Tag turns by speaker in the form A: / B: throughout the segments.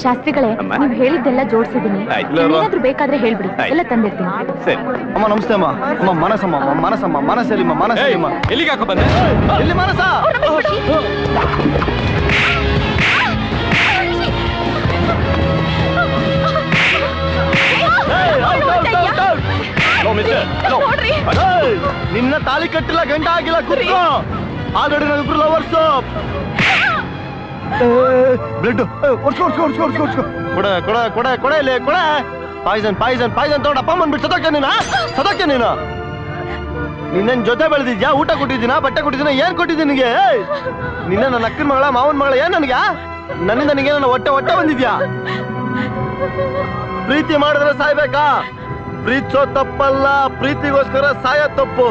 A: ಶಾಸ್ತ್ರಿಗಳೇ, ನೀವು ಹೇಳಿದ್ದೆಲ್ಲ ಜೋಡಿಸಿದ್ದೀನಿ. ಏನಾದ್ರೂ ಬೇಕಾದ್ರೆ ಹೇಳ್ಬಿಡಿ, ಎಲ್ಲ ತಂದಿರ್ತೀನಿ.
B: ಸರಿ ಅಮ್ಮ. ನಮಸ್ತೆ ಅಮ್ಮ. ಅಮ್ಮ ಮನಸ್ಸಮ್ಮ ಮನಸ್ಸೆಲ್ಲಿಮ್ಮ ಮನಸ್ಸೆಲ್ಲಿಮ್ಮ. ಎಲ್ಲಿಗೆ ಹಾಕೋ ಬಂದೆ? ಎಲ್ಲಿ ಮನಸ್ಸ? ನಿನ್ನ ತಾಳಿ ಕಟ್ಟಿಲ್ಲ, ಗಂಟ ಆಗಿಲ್ಲ, ಕೂತ್ಕೋ. ಆಲ್ರೆಡಿ ನಾವಿಬ್ರು ಲವರ್ಸ್. ಬ್ಲಡ್ ಕೊಡ. ಪಾಯ್ಸನ್ ತಗೊಂಡು ಅಪ್ಪ ಬಂದ್ಬಿಟ್ಟು ಸದಕ್ಕೆ ನೀನು ನಿನ್ನ ಜೊತೆ ಬೆಳೆದಿದ್ಯಾ? ಊಟ ಕೊಟ್ಟಿದ್ದೀನ, ಬಟ್ಟೆ ಕೊಟ್ಟಿದ್ದೀನ, ಏನ್ ಕೊಟ್ಟಿದ್ದೀನಿ ನಿನಗೆ? ನಿನ್ನ ನನ್ನ ಅಕ್ಕನ ಮಗಳ, ಮಾವನ ಮಗಳ, ಏನ್ ನನಗೆ? ನನ್ನಿಂದ ನಿನಗೆ ನನ್ನ ಹೊಟ್ಟೆ ಬಂದಿದ್ಯಾ? ಪ್ರೀತಿ ಮಾಡಿದ್ರೆ ಸಾಯ್ಬೇಕಾ? ಪ್ರೀತಿಸೋ ತಪ್ಪಲ್ಲ, ಪ್ರೀತಿಗೋಸ್ಕರ ಸಾಯ ತಪ್ಪು.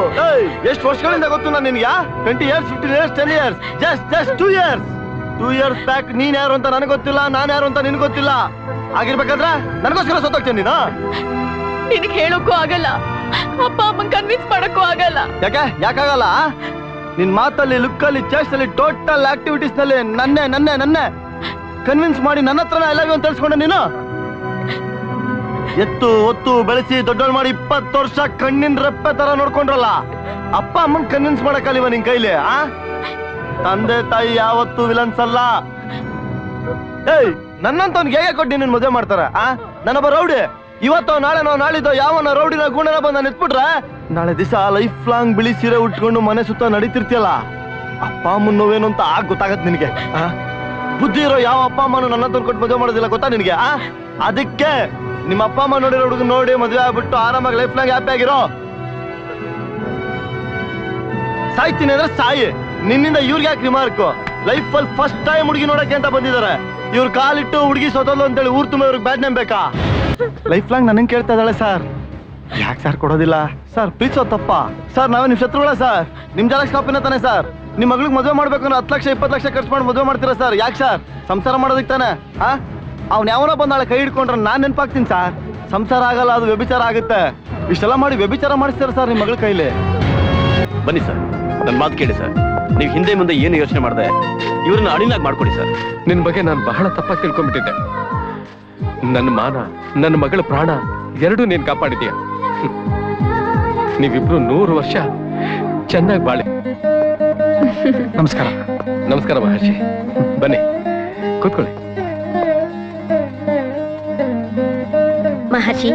B: ಎಷ್ಟು ವರ್ಷಗಳಿಂದ ಗೊತ್ತು ನಾನು ನಿನ್ಗೆ? 20 years, 15 years, 10 years, just 2 years. 2 years back ನೀನ್ ಯಾರು ಅಂತ ನನಗೆ ಗೊತ್ತಿಲ್ಲ, ನಾನು ಯಾರು ಅಂತ ನಿನ್ಗೆ ಗೊತ್ತಿಲ್ಲ. ಆಗಿರ್ಬೇಕಾದ್ರೆ ನನಗೋಸ್ಕರ ಸತ್ತೋಗ್ತೇನೆ ನೀನು.
A: ನಿನಗೆ ಹೇಳೋಕ್ಕೂ ಆಗಲ್ಲ, ಅಪ್ಪ ಅಮ್ಮನ್ ಕನ್ವಿನ್ಸ್ ಮಾಡಕ್ಕೂ ಆಗಲ್ಲ.
B: ಯಾಕಾಗಲ್ಲ? ನಿನ್ ಮಾತಲ್ಲಿ, ಲುಕ್ಕಲ್ಲಿ, ಚೇಷ್ಟಲ್ಲಿ, ಟೋಟಲ್ ಆಕ್ಟಿವಿಟೀಸ್ ನಲ್ಲಿ ನನ್ನೇ ಕನ್ವಿನ್ಸ್ ಮಾಡಿ ನನ್ನ ಹತ್ರ ಐ ಲವ್ ಯು ಅಂತ ತಿಳಿಸ್ಕೊಂಡೆ ನೀನು. ಎತ್ತು ಒತ್ತು ಬೆಳೆಸಿ ದೊಡ್ಡೋಳು ಮಾಡಿ 20 ವರ್ಷ ಕಣ್ಣಿನ ರೆಪ್ಪೆ ತರ ನೋಡ್ಕೊಂಡ್ರಲ್ಲ. ಅಪ್ಪ ಅಮ್ಮನ್ ಕನ್ವಿನ್ಸ್ ಮಾಡಕ್ಕಲಿವ ನಿನ್ ಕೈಲಿ? ತಂದೆ ತಾಯಿ ಯಾವತ್ತು ವಿಲನ್ಸ್ ಅಲ್ಲ. ನನ್ನಂತವ್ನಿಗೆ ಹೇಗೆ ಕೊಟ್ಟು ನಿನ್ನ ಮದುವೆ ಮಾಡ್ತಾರ? ನನ್ನೊಬ್ಬ ರೌಡಿ. ಇವತ್ತೋ ನಾಳೆನೋ ನಾಳಿದ್ದೋ ಯಾವನ ರೌಡಿನ ಗುಣನ ಬಂದ ನಿಂತ್ಬಿಟ್ರೆ ನಾಳೆ ದಿವಸ ಲೈಫ್ ಲಾಂಗ್ ಬಿಳಿ ಸೀರೆ ಉಟ್ಕೊಂಡು ಮನೆ ಸುತ್ತ ನಡೀತಿರ್ತಿಯಲ್ಲ. ಅಪ್ಪ ಅಮ್ಮನ ನೋವೇನು ಅಂತ ಗೊತ್ತಾಗತ್ ನಿನಗೆ? ಬುದ್ಧಿ ಇರೋ ಯಾವ ಅಪ್ಪ ಅಮ್ಮನು ನನ್ನ ಕೊಟ್ಟು ಮದುವೆ ಮಾಡೋದಿಲ್ಲ, ಗೊತ್ತಾ ನಿನಗೆ? ಅದಕ್ಕೆ ನಿಮ್ಮ ಅಪ್ಪ ಅಮ್ಮ ನೋಡಿರೋ ಹುಡುಗ ನೋಡಿ ಮದುವೆ ಆಗ್ಬಿಟ್ಟು ಆರಾಮಾಗಿ ಲೈಫ್ ಲಾಂಗ್ ಹ್ಯಾಪಿ ಆಗಿರೋ. ಸಾಯ್ತೀನಿ ಅಂದ್ರೆ ಸಾಯಿ. ನಿನ್ನಿಂದ ಇವ್ರಿಗೆ ಯಾಕೆ ರಿಮಾರ್ಕು? ಲೈಫ್ ಅಲ್ಲಿ ಫಸ್ಟ್ ಟೈಮ್ ಹುಡುಗಿ ನೋಡಕ್ಕೆ ಅಂತ ಬಂದಿದ್ದಾರೆ. ಇವ್ರು ಕಾಲಿಟ್ಟು ಹುಡುಗಿ ಸೋತೋದು ಅಂತೇಳಿ ಊರ್ ತುಂಬ ಇವ್ರಿಗೆ ಬ್ಯಾಡ್ ನೇಮ್ ಬೇಕಾ? ಲೈಫ್ ಲಾಂಗ್ ನನಗೆ ಕೇಳ್ತಾ ಇದ್ದಾಳೆ ಸರ್. ಯಾಕೆ ಸರ್ ಕೊಡೋದಿಲ್ಲ ಸರ್? ಪ್ರೀತಿಸೋ ತಪ್ಪ ಸರ್? ನಾವೇ ನಿಮ್ ಶತ್ರುಗಳ ಸರ್? ನಿಮ್ ಜಲಕ್ಷ ಕಾಪಿನ ತಾನೆ ಸರ್? ನಿಮ್ ಮಗಳಿಗೆ ಮದುವೆ ಮಾಡ್ಬೇಕು ಅಂದ್ರೆ 10 ಲಕ್ಷ 20 ಲಕ್ಷ ಖರ್ಚು ಮಾಡಿ ಮದುವೆ ಮಾಡ್ತೀರಾ ಸರ್? ಯಾಕೆ ಸರ್? ಸಂಸಾರ ಮಾಡೋದಕ್ಕೆ ತಾನೆ. ಅವ್ನು ಯಾವನೋ ಬಂದಾಳೆ ಕೈ ಹಿಡ್ಕೊಂಡ್ರೆ ನಾನ್ ನೆನಪಾಗ್ತೀನಿ ಸರ್. ಸಂಸಾರ ಆಗಲ್ಲ, ಅದು ವ್ಯಭಿಚಾರ ಆಗುತ್ತೆ. ಇಷ್ಟೆಲ್ಲ ಮಾಡಿ ವ್ಯಭಿಚಾರ ಮಾಡಿಸ್ತೀರ ಸರ್ ನಿಮ್ ಮಗಳ ಕೈಲಿ?
C: ಬನ್ನಿ ಸರ್, ನನ್ನ ಮಾತು ಕೇಳಿ ಸರ್. ನೀವು ಹಿಂದೆ ಮುಂದೆ ಏನು ಯೋಚನೆ ಮಾಡಿದೆ ಇವ್ರನ್ನ ಅಡಿನಾಗಿ ಮಾಡ್ಕೊಡಿ ಸರ್.
D: ನಿನ್ ಬಗ್ಗೆ ನಾನು ಬಹಳ ತಪ್ಪಾಗಿ ತಿಳ್ಕೊಂಡ್ಬಿಟ್ಟಿದ್ದೆ. ನನ್ನ ಮಾನ, ನನ್ನ ಮಗಳ ಪ್ರಾಣ ಎರಡೂ ನೀನ್ ಕಾಪಾಡಿದೀಯ. ನೀವಿಬ್ರು 100 ವರ್ಷ ಚೆನ್ನಾಗಿ ಬಾಳಿ.
B: ನಮಸ್ಕಾರ.
D: ನಮಸ್ಕಾರ ಮಹರ್ಷಿ. ಬನ್ನಿ ಕೂತ್ಕೊಳ್ಳಿ.
E: ಮಹರ್ಷಿ,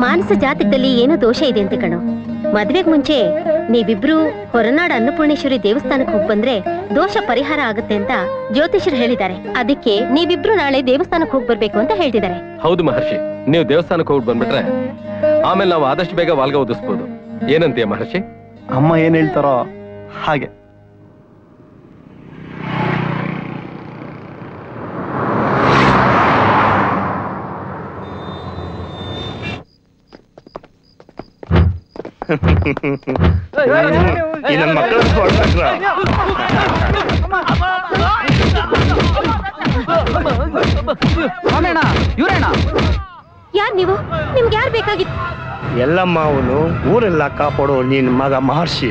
E: ಮಾನಸ ಜಾತಕದಲ್ಲಿ ಏನೋ ದೋಷ ಇದೆ ಅಂತ ಕಣೋ. ಮದ್ವೆಗ್ ಮುಂಚೆ ನೀವಿಬ್ರು ಹೊರನಾಡ ಅನ್ನಪೂರ್ಣೇಶ್ವರಿ ದೇವಸ್ಥಾನಕ್ಕೆ ಹೋಗಿ ಬಂದ್ರೆ ದೋಷ ಪರಿಹಾರ ಆಗುತ್ತೆ ಅಂತ ಜ್ಯೋತಿಷರು ಹೇಳಿದ್ದಾರೆ. ಅದಕ್ಕೆ ನೀವಿಬ್ರು ನಾಳೆ ದೇವಸ್ಥಾನಕ್ಕೆ ಹೋಗಿ ಬರ್ಬೇಕು ಅಂತ ಹೇಳ್ತಿದ್ದಾರೆ.
D: ಹೌದು ಮಹರ್ಷಿ, ನೀವು ದೇವಸ್ಥಾನಕ್ಕೆ ಹೋಗಿ ಬಂದ್ಬಿಟ್ರೆ ಆಮೇಲೆ ನಾವು ಆದಷ್ಟು ಬೇಗ ವಾಲ್ಗ ಓದಿಸ್ಬೋದು. ಏನಂತೀಯ ಮಹರ್ಷಿ?
B: ಅಮ್ಮ ಏನ್ ಹೇಳ್ತಾರೋ ಹಾಗೆ.
C: ನನ್ನ ಮಕ್ಕಳು
E: ಯಾರ್ ನೀವು? ನಿಮ್ಗೆ ಯಾರು ಬೇಕಾಗಿತ್ತು?
C: ಎಲ್ಲಮ್ಮ ಅವನು ಊರೆಲ್ಲ ಕಾಪಾಡೋ ನಿನ್ ಮಗ ಮಹರ್ಷಿ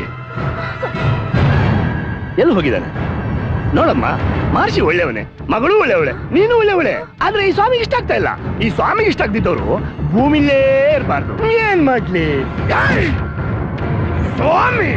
C: ಎಲ್ಲಿ ಹೋಗಿದ್ದಾನೆ ನೋಡಮ್ಮ. ಮಹರ್ಷಿ ಒಳ್ಳೆಯವನೇ, ಮಗಳು ಒಳ್ಳೆಯವಳೆ, ನೀನು ಒಳ್ಳೆಯವಳೆ. ಆದ್ರೆ ಈ ಸ್ವಾಮಿಗೆ ಇಷ್ಟ ಆಗ್ತಾ ಇಲ್ಲ. ಈ ಸ್ವಾಮಿಗೆ ಇಷ್ಟ ಆಗ್ತಿದ್ದವರು ಭೂಮಿಲೇ ಇರಬಾರ್ದು. ಏನ್ ಮಾಡ್ಲಿ ಸ್ವಾಮಿ?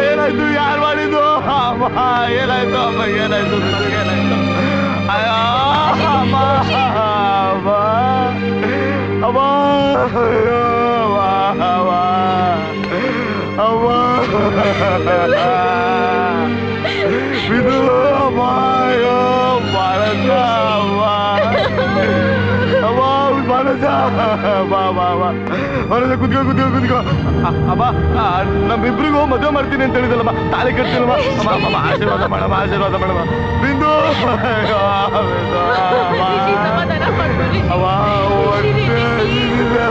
B: ಏನಾಯ್ತು? ಯಾರು ಮಾಡಿದ್ದು? ಏನಾಯ್ತು ಅಮ್ಮ? ಏನಾಯ್ತು? ಏನಾಯ್ತು? ಅಮ್ಮ ಅಮ್ಮ ಇದು ಅಮ್ಮ ಮಾನಸ ಅಮ್ಮ ಮಾನಸ ಮಾನಸ ಕುತ್ಕೋ. ಅಮ್ಮ ನಮ್ಮಿಬ್ರಿಗೂ ಮದುವೆ ಮಾಡ್ತೀನಿ ಅಂತ ಹೇಳಿದಲ್ಲಮ್ಮ, ತಾಳಿ ಕಟ್ತೀನಮ್ಮ. ಅಮ್ಮ ಆಶೀರ್ವಾದ ಮಾಡಮ್ಮ, ಆಶೀರ್ವಾದ ಮಾಡಮ್ಮ. ಬಿಂದು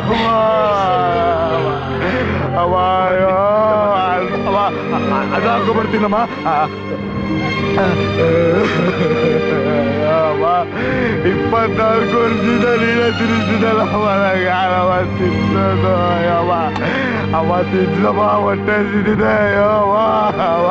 B: ಅಮ್ಮ
C: ಅದು ಹಾಕೊಂಡ್ಬರ್ತೀನಮ್ಮ. ಅಮ್ಮ 24 ವರ್ಷದಿಂದ ನೀನೇ ತಿನ್ನಿಸಿದಲ್ಲ ಯಾರವ ತಿನ್ನೋದು. ಅವ ತಿನ್ನಮ್ಮ ಹೊಟ್ಟೆ ತಿಂದಿದೆ. ಅವ